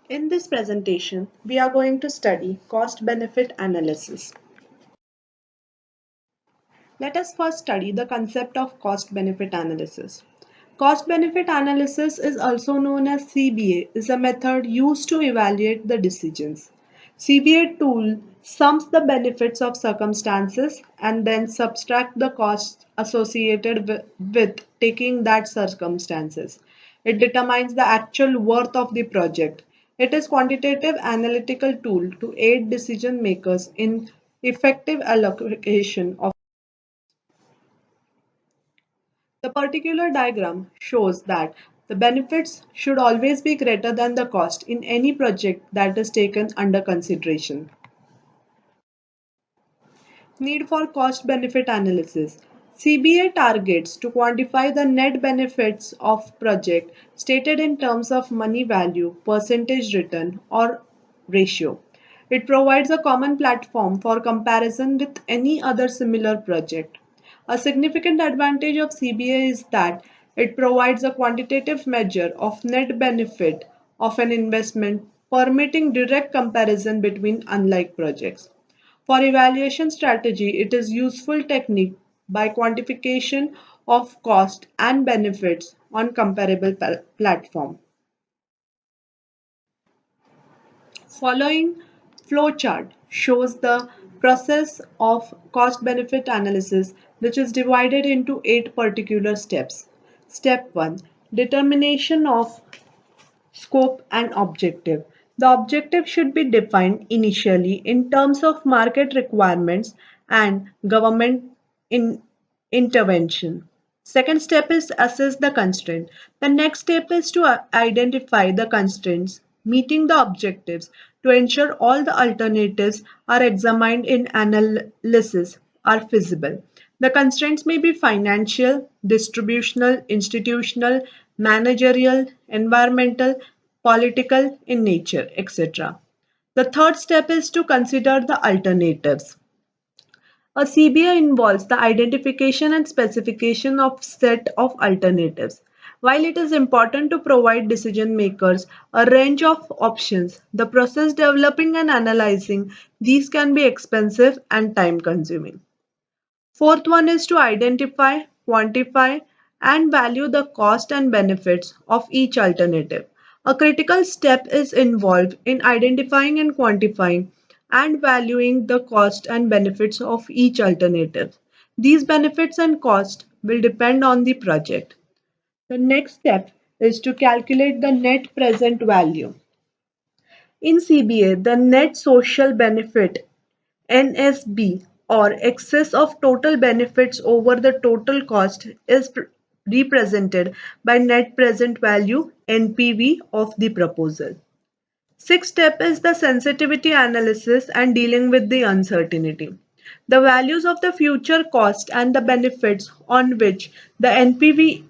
In this presentation, we are going to study cost-benefit analysis. Let us first study the concept of cost-benefit analysis. Cost-benefit analysis is also known as CBA, is a method used to evaluate the decisions. CBA tool sums the benefits of circumstances and then subtract the costs associated with taking that circumstances. It determines the actual worth of the project. It is quantitative analytical tool to aid decision makers in effective allocation of. The particular diagram shows that the benefits should always be greater than the cost in any project that is taken under consideration. Need for cost-benefit analysis. CBA targets to quantify the net benefits of project stated in terms of money value, percentage return, or ratio. It provides a common platform for comparison with any other similar project. A significant advantage of CBA is that it provides a quantitative measure of net benefit of an investment, permitting direct comparison between unlike projects. For evaluation strategy, it is useful technique by quantification of cost and benefits on comparable platform. Following flowchart shows the process of cost-benefit analysis, which is divided into 8 particular steps. Step 1. Determination of scope and objective. The objective should be defined initially in terms of market requirements and government in intervention. Second step is assess the constraint. The next step is to identify the constraints meeting the objectives to ensure all the alternatives are examined in analysis are feasible. The constraints may be financial, distributional, institutional, managerial, environmental, political in nature, etc. The third step is to consider the alternatives. A CBA involves the identification and specification of set of alternatives. While it is important to provide decision makers a range of options, the process developing and analyzing these can be expensive and time consuming. Fourth one is to identify, quantify, and value the cost and benefits of each alternative. A critical step is involved in identifying and quantifying and valuing the cost and benefits of each alternative. These benefits and cost will depend on the project. The next step is to calculate the net present value. In CBA, the net social benefit NSB or excess of total benefits over the total cost is represented by net present value NPV of the proposal. Sixth step is the sensitivity analysis and dealing with the uncertainty. The values of the future cost and the benefits on which the NPV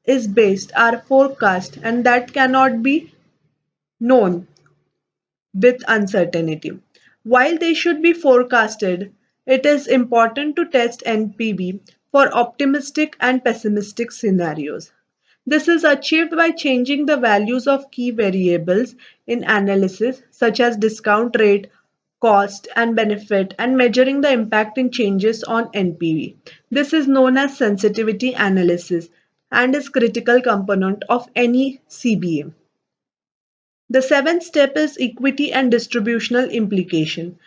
is based are forecast and that cannot be known with uncertainty. While they should be forecasted, it is important to test NPV for optimistic and pessimistic scenarios. This is achieved by changing the values of key variables in analysis such as discount rate, cost and benefit and measuring the impact in changes on NPV. This is known as sensitivity analysis and is critical component of any CBA. The seventh step is equity and distributional implication.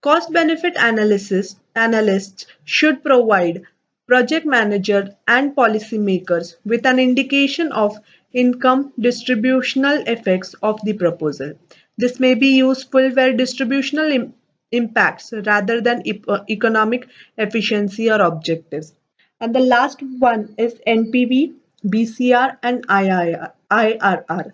Cost-benefit analysts should provide project manager and policymakers with an indication of income distributional effects of the proposal. This may be useful where distributional impacts rather than economic efficiency or objectives. And the last one is NPV, BCR and IRR.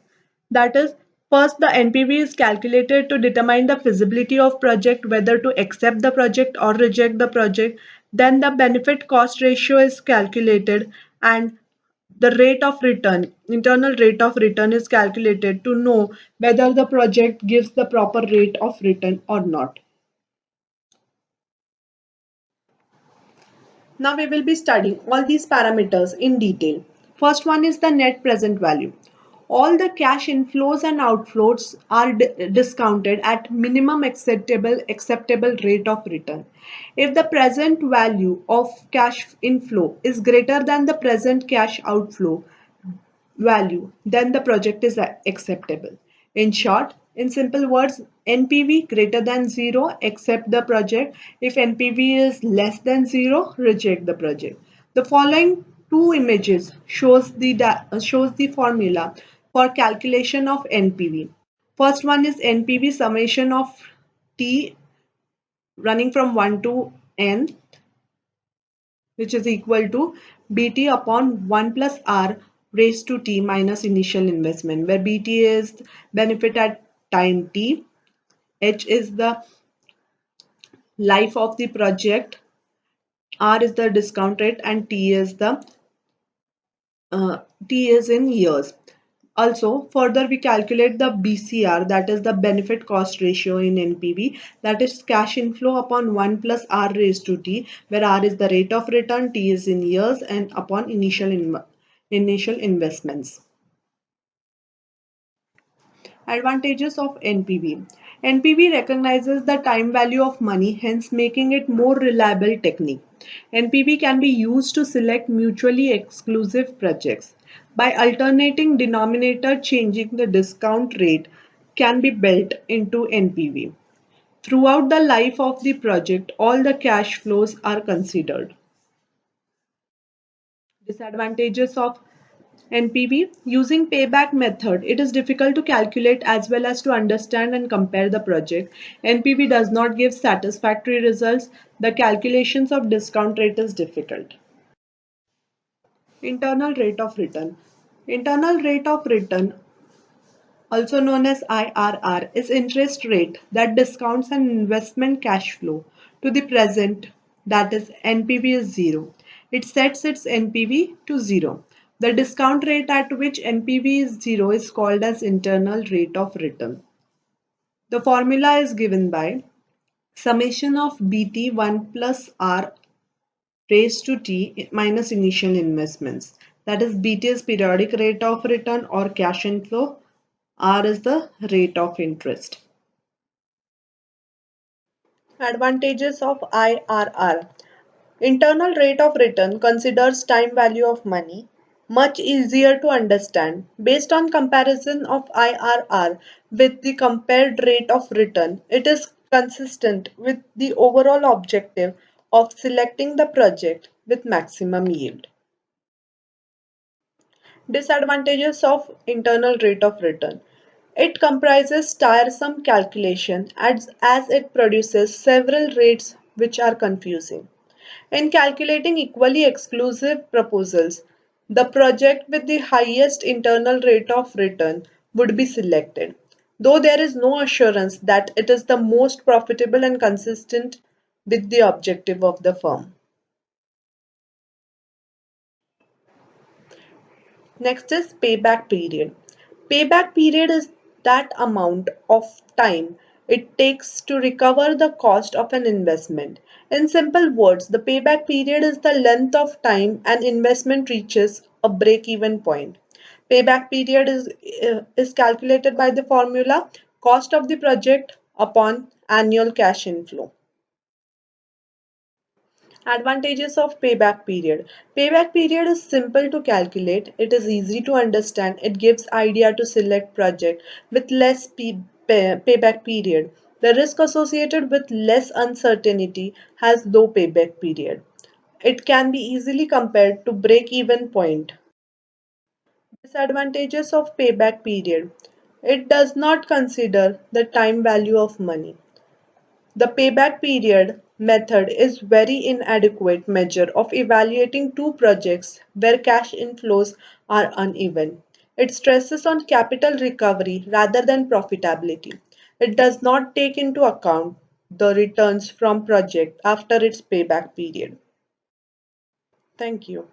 That is, first the NPV is calculated to determine the feasibility of project, whether to accept the project or reject the project. Then the benefit cost ratio is calculated and the rate of return, internal rate of return is calculated to know whether the project gives the proper rate of return or not. Now we will be studying all these parameters in detail. First one is the net present value. All the cash inflows and outflows are discounted at minimum acceptable rate of return. If the present value of cash inflow is greater than the present cash outflow value, then the project is acceptable. In short, in simple words, NPV greater than 0, accept the project. If NPV is less than 0, reject the project. The following two images shows the formula for calculation of NPV. First one is NPV summation of T running from 1 to n, which is equal to bt upon 1 plus r raised to t minus initial investment, where bt is benefit at time t, h is the life of the project, r is the discount rate, and uh, t is in years. Also, further we calculate the BCR, that is the benefit cost ratio in NPV, that is cash inflow upon 1 plus R raised to T, where R is the rate of return, T is in years, and upon initial investments. Advantages of NPV. NPV recognizes the time value of money, hence making it more reliable technique. NPV can be used to select mutually exclusive projects. By alternating denominator, changing the discount rate can be built into NPV. Throughout the life of the project, all the cash flows are considered. Disadvantages of NPV. Using payback method, it is difficult to calculate as well as to understand and compare the project. NPV does not give satisfactory results. The calculations of discount rate is difficult. Internal rate of return. Internal rate of return, also known as IRR, is interest rate that discounts an investment cash flow to the present, that is NPV is 0. It sets its NPV to 0. The discount rate at which NPV is 0 is called as internal rate of return. The formula is given by summation of BT 1 plus R raised to T minus initial investments. That is, BT is periodic rate of return or cash inflow. R is the rate of interest. Advantages of IRR. Internal rate of return considers time value of money, much easier to understand. Based on comparison of IRR with the compared rate of return, it is consistent with the overall objective of selecting the project with maximum yield. Disadvantages of internal rate of return. It comprises tiresome calculation as it produces several rates which are confusing. In calculating equally exclusive proposals, the project with the highest internal rate of return would be selected, though there is no assurance that it is the most profitable and consistent with the objective of the firm. Next is payback period. Payback period is that amount of time it takes to recover the cost of an investment. In simple words, the payback period is the length of time an investment reaches a break-even point. Payback period is calculated by the formula cost of the project upon annual cash inflow. Advantages of payback period. Payback period is simple to calculate, it is easy to understand, it gives idea to select project with less payback period. The risk associated with less uncertainty has low payback period. It can be easily compared to break-even point. Disadvantages of payback period. It does not consider the time value of money. The payback period method is very inadequate measure of evaluating two projects where cash inflows are uneven. It stresses on capital recovery rather than profitability. It does not take into account the returns from project after its payback period. Thank you.